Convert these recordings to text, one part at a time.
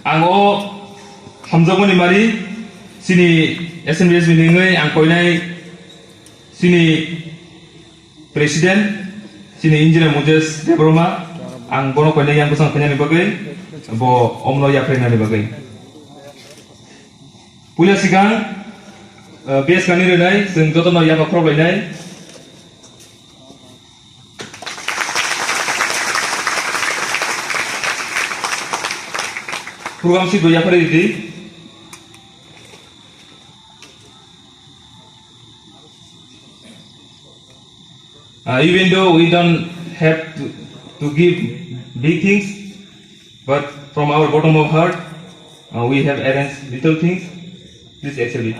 Ango Hamzamoni Mari, Sini SNBSB Ningai, Ankoinai, Sini President, Sini Engineer Moses Debroma, Ang Bono Koinai yang kusang kanya ni bagai, Bo Omno Yaphar ni bagai. Punya sigang, base kani renai, seng joto no Yaphar problem nai. Program si do Yaphar ini. Even though we don't have to give big things, but from our bottom of heart, we have arranged little things. Please accept it.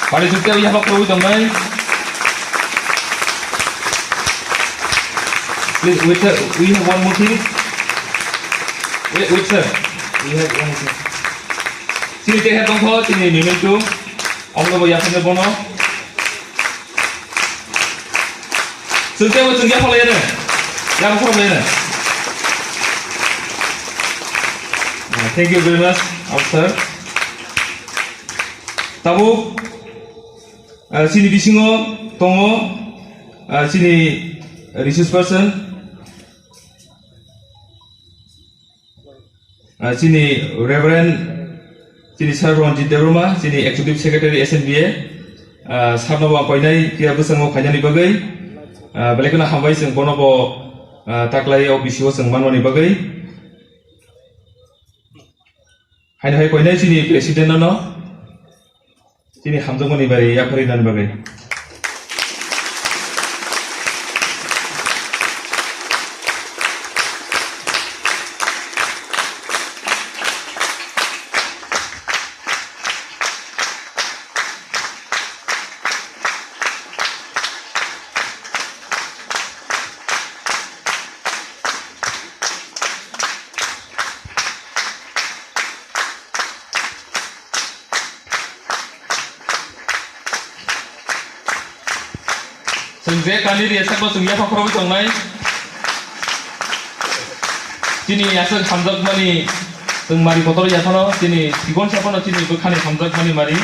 Pada setiap Yaphar perlu teman. Please, wait sir, we have one more thing. Wait sir, we have one more thing. Sini tehat tongko, sini memento. Omlo bo Yaphar ne bono. Setiap bo setiap hal ini, Yaphar hal ini. Thank you very much, officer. Tabu. Sini bisingo tongo sini research person sini Reverend sini Sir Ronjit Debroma sini Executive Secretary SNBA sarno wa koinai kia busango khanyani bagai belekna hambai seng bono bo taklai o bisio seng manwani bagai hai koinai sini president no Sini Hamzamani bari Yaphar dan bagai. Sejak kali dia sebab sungguh Yaphar perlu tongmai. Sini asal Lamskmani sung mari kotor Yaphar no sini tigon siapa no sini bukan Lamskmani mari.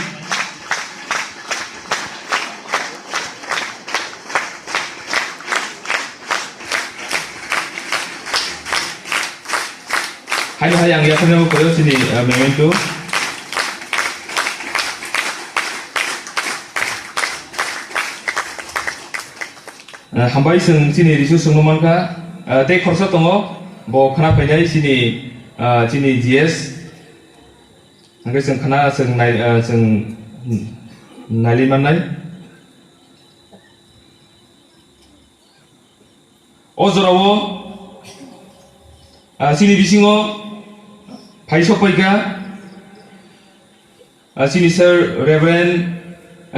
Hai yang Yaphar no koyo sini memento. Hambai seng sini risu seng nomanka te khorsa tongo bo khana painai sini sini GS angkai seng khana seng nali manai ojorowo sini bisingo paisok paika sini Sir Reverend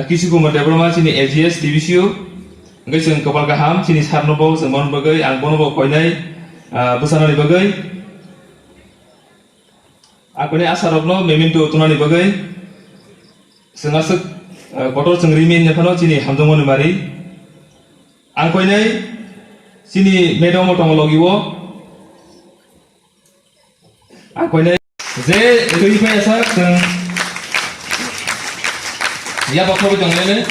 Kisukumar Debroma sini AGS TVCU Angkai seng kapal gaham sini sarno bo seng mon bagai ang bono bo koinai busana ni bagai aku ni asarobno memento tunani bagai sengasuk kotor seng rimin nyapano sini Hamzamani mari ang koinai sini medomo tongologi wo ang koinai je rui pa asa seng Yaphar perlu tonglene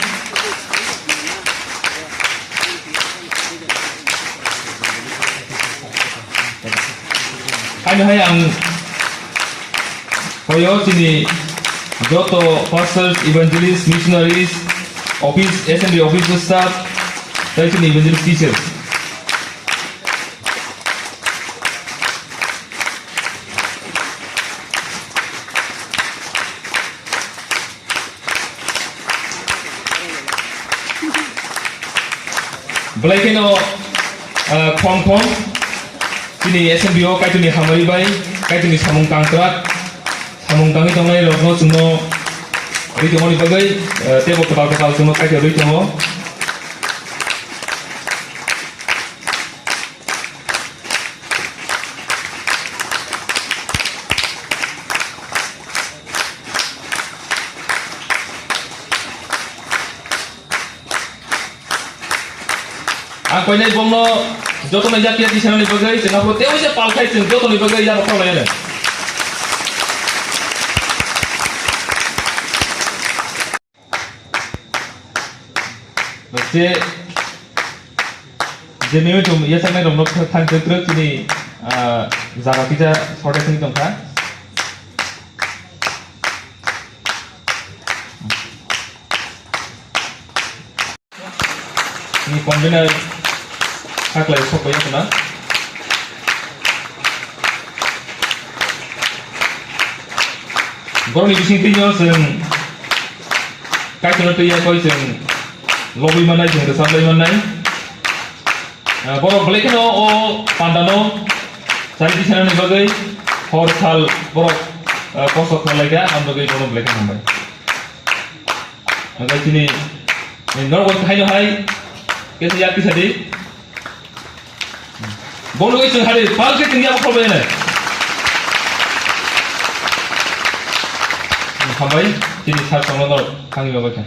Hai ang koyo sini joto pastors, evangelists, missionaries, office SNB office staff, dan sini evangelist teachers. Belakino kong Sini SNBO kaitu ni hamari bai kaitu ni samung tangkrat samung tangi tongai lokno semua ri tongo ni bagai tebo kepal semua kaitu ri tongo angkoinai bongno jotonai jakia di channel ni bagai jeung apro teu je palkai jeung jotonai bagai ya rokolayan. Masih jenis itu ya sangat nomor tanggung terus ini zaga kita sorot ini tongkat. Ini konvenal hak lain sok banyak mana? Baru ni bising tinggal seng kaitan tu ya kau seng lobby mana seng resam lagi mana? Baru balik no o pandano cari di sana ni bagai horsal baru kosok lagi kan, am bagai baru balik nampai. Maka sini nggak boleh hai no hai. कैसे याद की सदी बोलो इस हरे पाल के तिंगिया को खोल देना हम भाई चीनी सार संगलों खांगी बाबा क्या